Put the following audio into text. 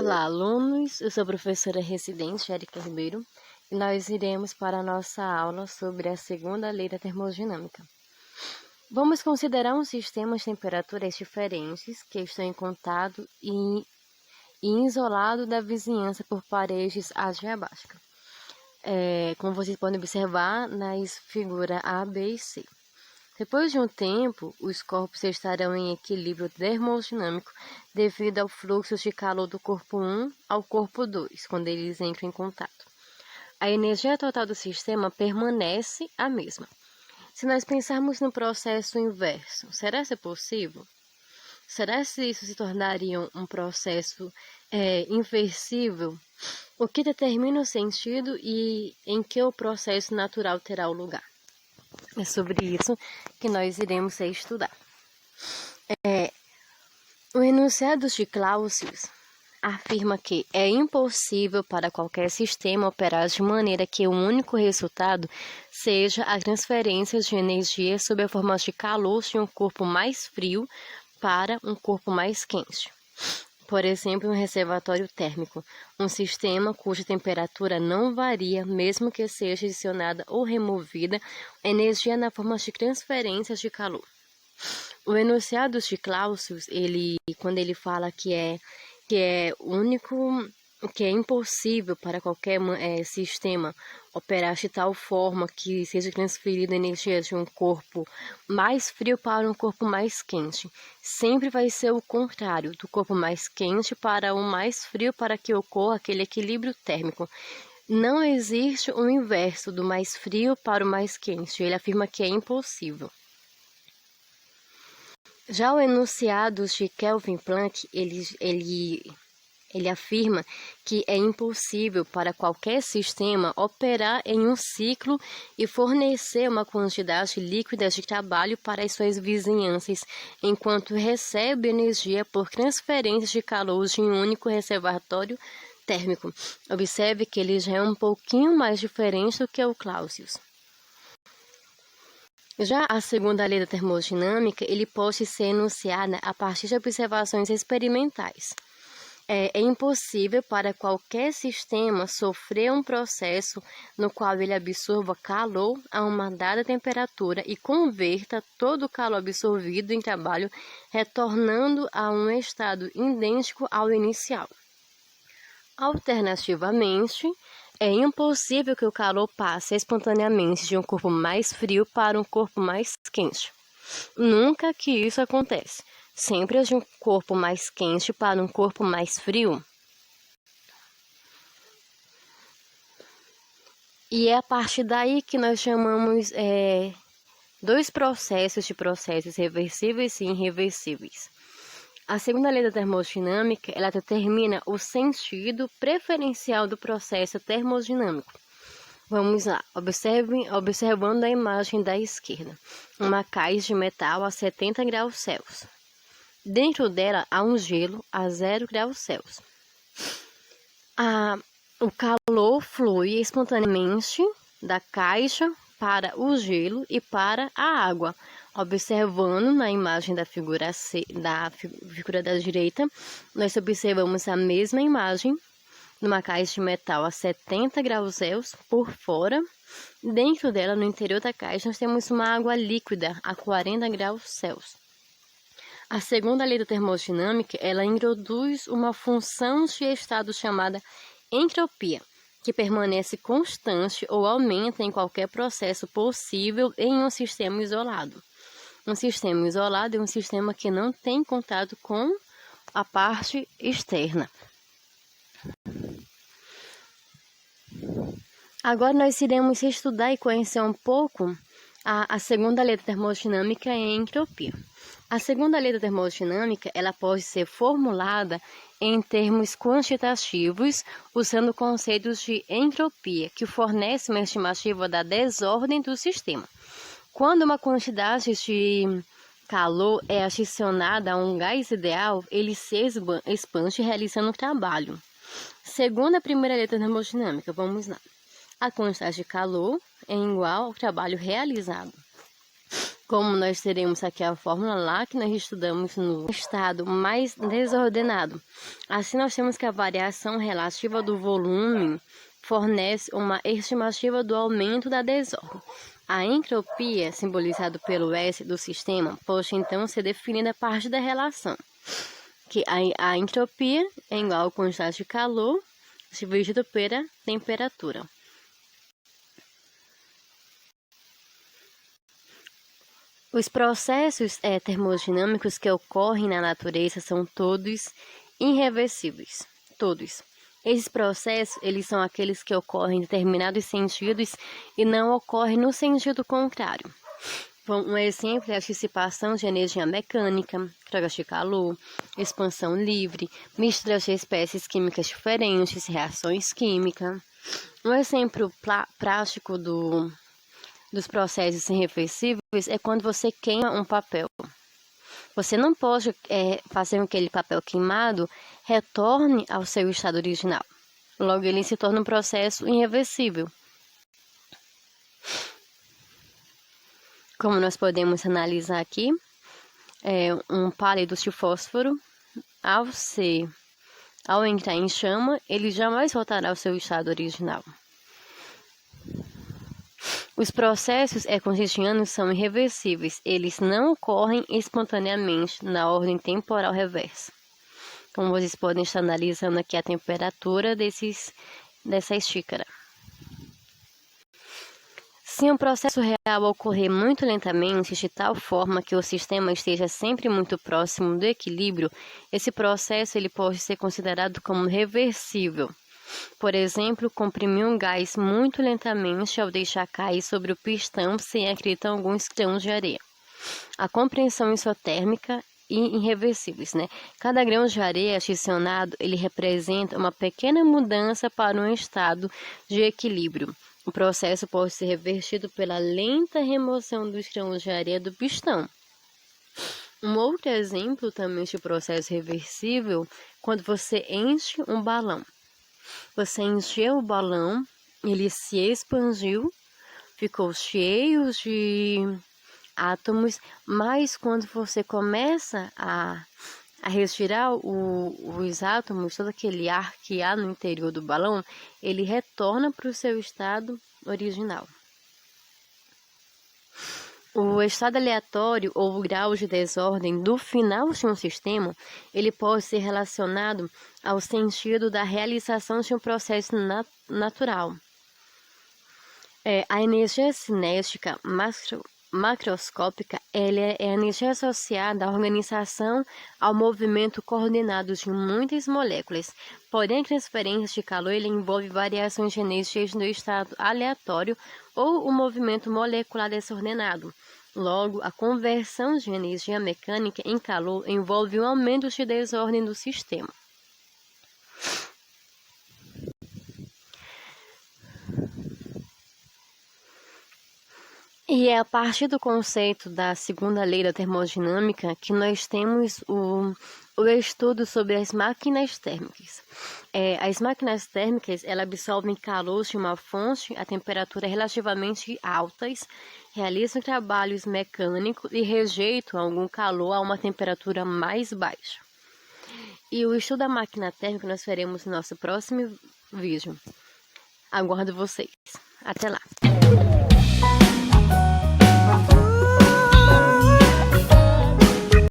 Olá, alunos! Eu sou a professora residente, Érica Ribeiro, e nós iremos para a nossa aula sobre a segunda lei da termodinâmica. Vamos considerar um sistema de temperaturas diferentes que estão em contato e isolado da vizinhança por paredes adiabáticas. Como vocês podem observar nas figuras A, B e C. Depois de um tempo, os corpos estarão em equilíbrio termodinâmico devido ao fluxo de calor do corpo 1 ao corpo 2, quando eles entram em contato. A energia total do sistema permanece a mesma. Se nós pensarmos no processo inverso, será que é possível? Será que isso se tornaria um processo inversível? O que determina o sentido e em que o processo natural terá o lugar? É sobre isso que nós iremos estudar. O enunciado de Clausius afirma que é impossível para qualquer sistema operar de maneira que o único resultado seja a transferência de energia sob a forma de calor de um corpo mais frio para um corpo mais quente. Por exemplo, um reservatório térmico, um sistema cuja temperatura não varia, mesmo que seja adicionada ou removida energia na forma de transferência de calor. O enunciado de Clausius, quando ele fala que é impossível para qualquer sistema operar de tal forma que seja transferida energia de um corpo mais frio para um corpo mais quente. Sempre vai ser o contrário, do corpo mais quente para o mais frio, para que ocorra aquele equilíbrio térmico. Não existe o inverso do mais frio para o mais quente. Ele afirma que é impossível. Já o enunciado de Kelvin Planck, ele afirma que é impossível para qualquer sistema operar em um ciclo e fornecer uma quantidade líquida de trabalho para as suas vizinhanças, enquanto recebe energia por transferência de calor de um único reservatório térmico. Observe que ele já é um pouquinho mais diferente do que o Clausius. Já a segunda lei da termodinâmica, ele pode ser enunciada a partir de observações experimentais. É impossível para qualquer sistema sofrer um processo no qual ele absorva calor a uma dada temperatura e converta todo o calor absorvido em trabalho, retornando a um estado idêntico ao inicial. Alternativamente, é impossível que o calor passe espontaneamente de um corpo mais frio para um corpo mais quente. Nunca que isso acontece. Sempre é de um corpo mais quente para um corpo mais frio. E é a partir daí que nós chamamos dois processos de processos reversíveis e irreversíveis. A segunda lei da termodinâmica, ela determina o sentido preferencial do processo termodinâmico. Vamos lá, observando a imagem da esquerda. Uma caixa de metal a 70 graus Celsius. Dentro dela há um gelo a 0 graus Celsius. O calor flui espontaneamente da caixa para o gelo e para a água. Observando na imagem da figura da direita, nós observamos a mesma imagem numa caixa de metal a 70 graus Celsius por fora. Dentro dela, no interior da caixa, nós temos uma água líquida a 40 graus Celsius. A segunda lei da termodinâmica, ela introduz uma função de estado chamada entropia, que permanece constante ou aumenta em qualquer processo possível em um sistema isolado. Um sistema isolado é um sistema que não tem contato com a parte externa. Agora nós iremos estudar e conhecer um pouco a segunda lei da termodinâmica e a entropia. A segunda lei da termodinâmica, ela pode ser formulada em termos quantitativos, usando conceitos de entropia, que fornece uma estimativa da desordem do sistema. Quando uma quantidade de calor é adicionada a um gás ideal, ele se expande realizando o trabalho. Segundo a primeira lei da termodinâmica, vamos lá. A quantidade de calor é igual ao trabalho realizado. Como nós teremos aqui a fórmula lá que nós estudamos no estado mais desordenado. Assim, nós temos que a variação relativa do volume fornece uma estimativa do aumento da desordem. A entropia, simbolizada pelo S do sistema, pode então ser definida a partir da relação, que a entropia é igual ao quantidade de calor dividido pela temperatura. Os processos termodinâmicos que ocorrem na natureza são todos irreversíveis. Todos. Esses processos, eles são aqueles que ocorrem em determinados sentidos e não ocorrem no sentido contrário. Um exemplo é a dissipação de energia mecânica, trocas de calor, expansão livre, misturas de espécies químicas diferentes, reações químicas. Um exemplo prático dos processos irreversíveis é quando você queima um papel. Você não pode fazer com que aquele papel queimado retorne ao seu estado original. Logo, ele se torna um processo irreversível. Como nós podemos analisar aqui, um palito de fósforo, ao entrar em chama, ele jamais voltará ao seu estado original. Os processos cotidianos são irreversíveis, eles não ocorrem espontaneamente na ordem temporal reversa. Como vocês podem estar analisando aqui a temperatura dessa xícara. Se um processo real ocorrer muito lentamente, de tal forma que o sistema esteja sempre muito próximo do equilíbrio, esse processo ele pode ser considerado como reversível. Por exemplo, comprimir um gás muito lentamente ao deixar cair sobre o pistão sem acreditar alguns grãos de areia. A compreensão isotérmica e irreversíveis, Cada grão de areia adicionado, ele representa uma pequena mudança para um estado de equilíbrio. O processo pode ser revertido pela lenta remoção dos grãos de areia do pistão. Um outro exemplo também de processo reversível, quando você enche um balão. Você encheu o balão, ele se expandiu, ficou cheio de átomos, mas quando você começa a retirar os átomos, todo aquele ar que há no interior do balão, ele retorna para o seu estado original. O estado aleatório ou o grau de desordem do final de um sistema, ele pode ser relacionado ao sentido da realização de um processo natural. A energia cinética macroscópica ela é a energia associada à organização, ao movimento coordenado de muitas moléculas. Porém, a transferência de calor ele envolve variações de energias no estado aleatório ou o movimento molecular desordenado. Logo, a conversão de energia mecânica em calor envolve um aumento de desordem do sistema. E é a partir do conceito da segunda lei da termodinâmica que nós temos o estudo sobre as máquinas térmicas. As máquinas térmicas, elas absorvem calor de uma fonte a temperaturas relativamente altas, realizam trabalhos mecânicos e rejeitam algum calor a uma temperatura mais baixa. E o estudo da máquina térmica nós faremos no nosso próximo vídeo. Aguardo vocês. Até lá!